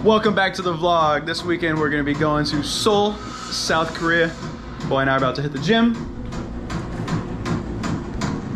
Welcome back to the vlog. This weekend we're gonna be going to Seoul, South Korea. Boy and I are about to hit the gym.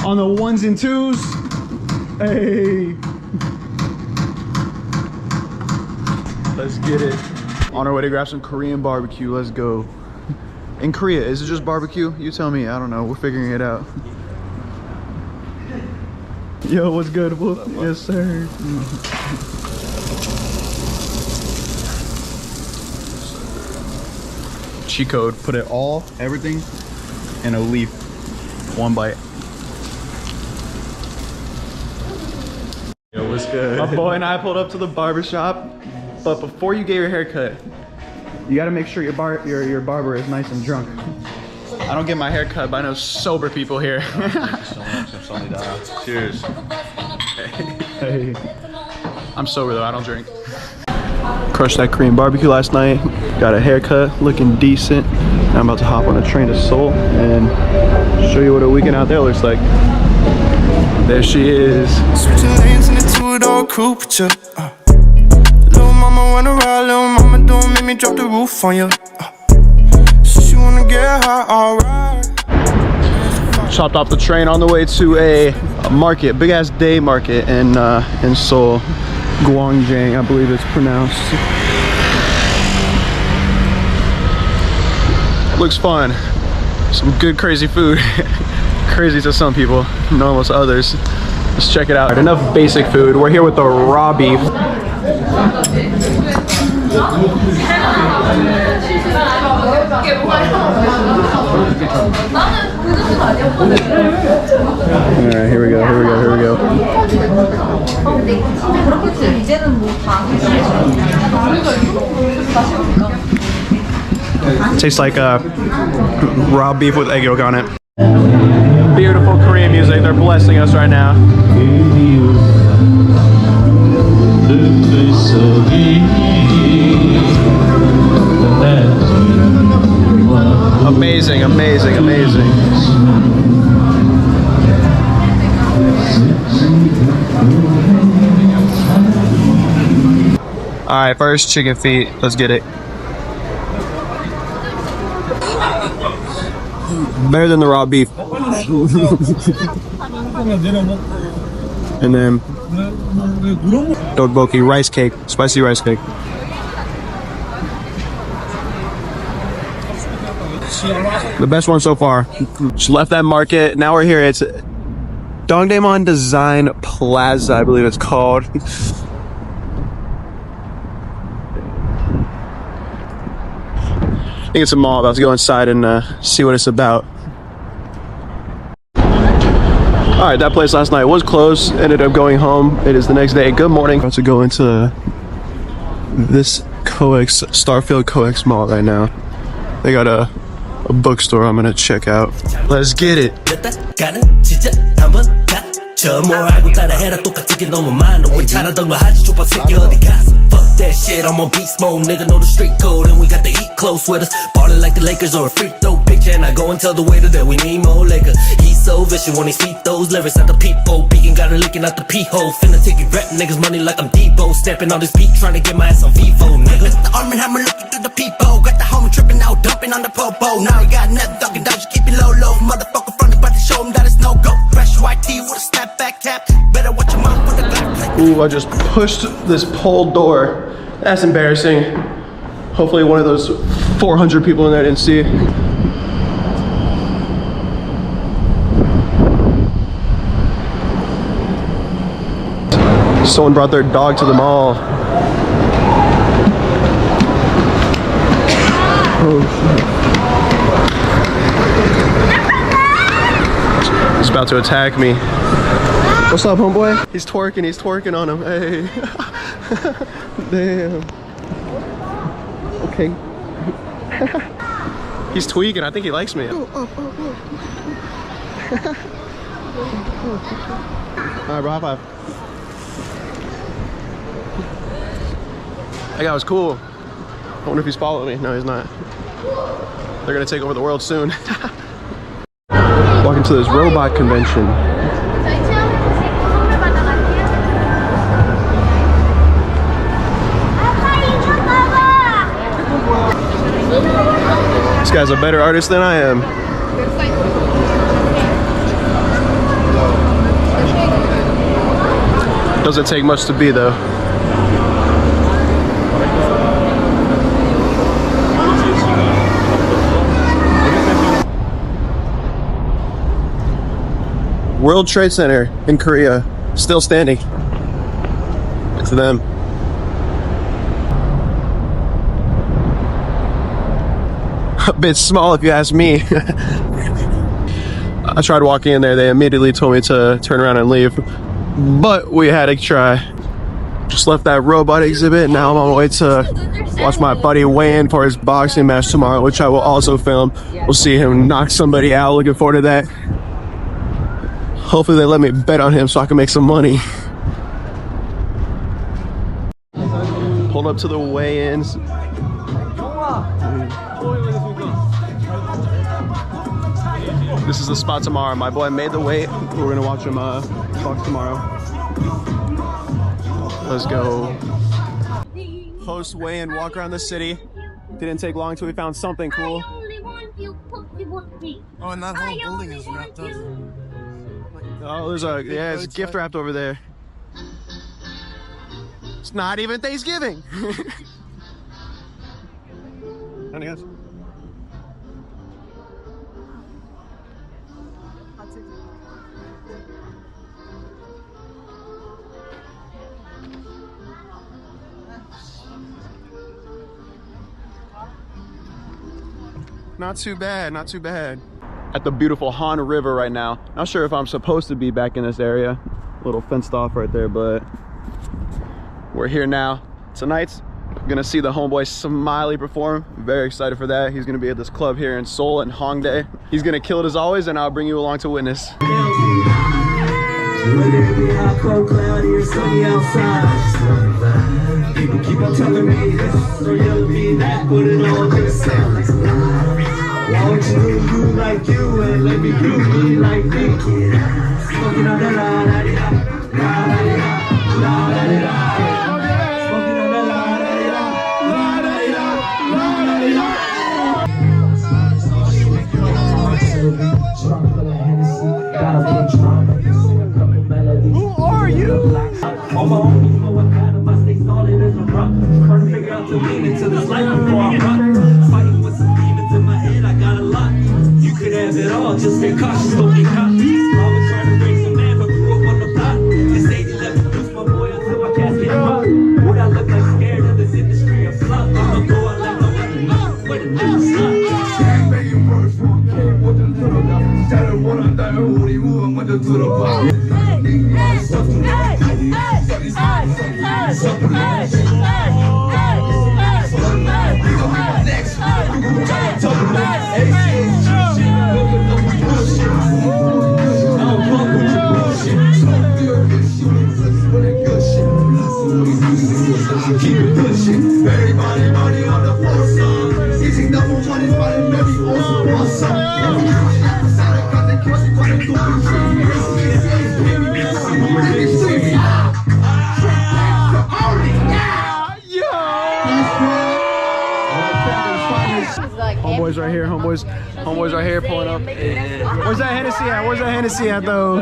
On the ones and twos. Hey. Let's get it. On our way to grab some Korean barbecue. Let's go. In Korea, is it just barbecue? You tell me. I don't know. We're figuring it out. Yo, what's good, Wolf? Yes, sir. Cheat code. Put it all, everything, in a leaf. One bite. Yo, what's good? My boy and I pulled up to the barbershop, but before you get your haircut, you gotta make sure your barber is nice and drunk. I don't get my hair cut, but I know sober people here. Cheers. Hey. I'm sober though, I don't drink. Crushed that Korean barbecue last night. Got a haircut, looking decent. Now I'm about to hop on a train to Seoul and show you what a weekend out there looks like. There she is. Switching lanes in the two-door coupe, little mama run around, little mama don't make me drop the roof on you. She wanna get high, alright. Chopped off the train on the way to a market, big ass day market in Seoul, Gwangjang, I believe it's pronounced. Looks fun. Some good crazy food. Crazy to some people, normal to others. Let's check it out. Enough basic food. We're here with the raw beef. Alright, here we go, here we go, here we go. Tastes like raw beef with egg yolk on it. Beautiful Korean music, they're blessing us right now. Amazing, amazing, amazing. Alright, first chicken feet, let's get it. Better than the raw beef. And then tteokbokki, rice cake, spicy rice cake. The best one so far. Just left that market. Now we're here. It's Dongdaemun Design Plaza, I believe it's called. I think it's a mall. About to go inside and see what it's about. Alright, that place last night was closed. Ended up going home. It is the next day. Good morning. About to go into this Starfield Coex Mall right now. They got a bookstore I'm gonna check out. Let's get it. That shit, I'm on beast mode, nigga know the street code, and we got the heat close with us. Ballin' like the Lakers or a free throw picture, and I go and tell the waiter that we need more liquor. He's so vicious when he speak those lyrics at the peephole, peeking, got her licking out the pee hole. Finna take it rap niggas money like I'm Debo, stepping on this beat, trying to get my ass on Vivo, nigga. The Arm & Hammer looking through the peephole, got the homie tripping out, dumping on the popo. Now we got nothing, talking down, just keep it low, motherfucker front about to show him that it's no go. Fresh white tee with a snapback cap, better watch your mouth with a glass. Ooh, I just pushed this pole door. That's embarrassing. Hopefully one of those 400 people in there didn't see. Someone brought their dog to the mall. Oh, shit. He's about to attack me. What's up, homeboy? He's twerking on him. Hey. Damn. Okay. He's tweaking. I think he likes me. Alright, bro, high five. That guy was cool. I wonder if he's following me. No, he's not. They're gonna take over the world soon. Walking to this robot convention. This guy's a better artist than I am. Doesn't take much to be though. World Trade Center in Korea, still standing. It's them. A bit small if you ask me. I tried walking in there, they immediately told me to turn around and leave, but we had to try. Just left that robot exhibit, now I'm on my way to watch my buddy weigh in for his boxing match tomorrow, which I will also film. We'll see him knock somebody out, looking forward to that. Hopefully they let me bet on him so I can make some money. Pulled up to the weigh-ins. This is the spot tomorrow. My boy made the weight. We're gonna watch him box tomorrow. Let's go. Post weigh-in, walk around the city. Didn't take long till we found something cool. Oh, and that whole building is wrapped up. Oh, there's a, yeah, it's gift wrapped over there. It's not even Thanksgiving. Any guys? Not too bad, not too bad. At the beautiful Han River right now. Not sure if I'm supposed to be back in this area. A little fenced off right there, but we're here now. Tonight's gonna see the homeboy Smiley perform. Very excited for that. He's gonna be at this club here in Seoul and Hongdae. He's gonna kill it as always, and I'll bring you along to witness. Whether it be hot, cold, cloudy, or sunny outside, people keep on telling me this or yelling me that, but it all just sounds like why don't you do you like you and let me do me like me? Smoking on the la-da-di-da, la-da-di-da, la-da-di-da. Smoking on the la-da-di-da, la-da-di-da, la-da-di-da. Who are you? All my homies know what kind of my stay solid as a rock. Trying to figure out to lean into this life before I rock. Fighting with some demons in my head, I got a lot. You could have it all, just stay cautious, don't get caught. Mama trying to raise a man, but grew up on the block. This 80-11 boost my boy until my casket rock. Would I look like scared of this industry of flop? I'ma go out like nobody knows what it is. Making words from King, what the little guy. Started one on that, 우리 우왕 먼저 들어봐. Keep it pushing, everybody money on the forefront. Eating double money, money, baby, awesome, awesome. Homeboys right here, homeboys right here pulling up. Where's that Hennessy at? Where's that Hennessy at though?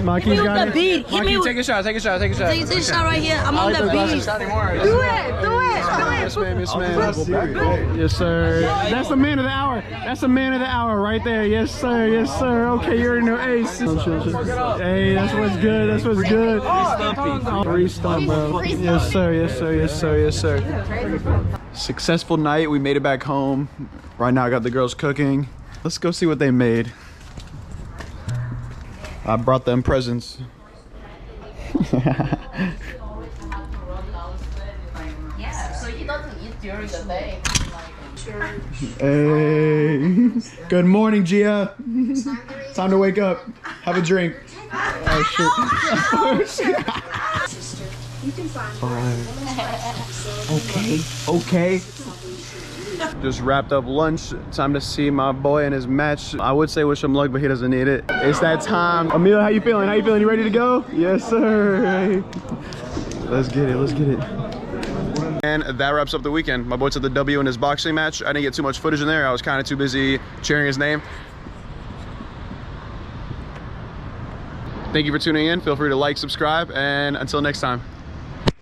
Maki's got it. Maki, take a shot, take a shot, take a shot. Take a shot right here. I'm on the beat. Do it, do it. Yes, ma'am, yes, ma'am. Yes, sir. That's the man of the hour. That's the man of the hour right there. Yes, sir, yes, sir. Okay, you're in the ace. Hey, that's what's good, that's what's good. Free stump, bro. Yes, sir, yes, sir, yes, sir, yes, sir. Successful night, we made it back home. Right now I got the girls cooking. Let's go see what they made. I brought them presents. Yeah, so he doesn't eat during the day. Hey, good morning, Gia. Time to wake up. Have a drink. Oh shit. Okay. Just wrapped up lunch. Time to see my boy and his match. I would say wish him luck, but he doesn't need it. It's that time. Emil, how you feeling? How you feeling? You ready to go? Yes, sir. Let's get it. Let's get it. And that wraps up the weekend. My boy took the W in his boxing match. I didn't get too much footage in there. I was kind of too busy cheering his name. Thank you for tuning in. Feel free to like, subscribe, and until next time.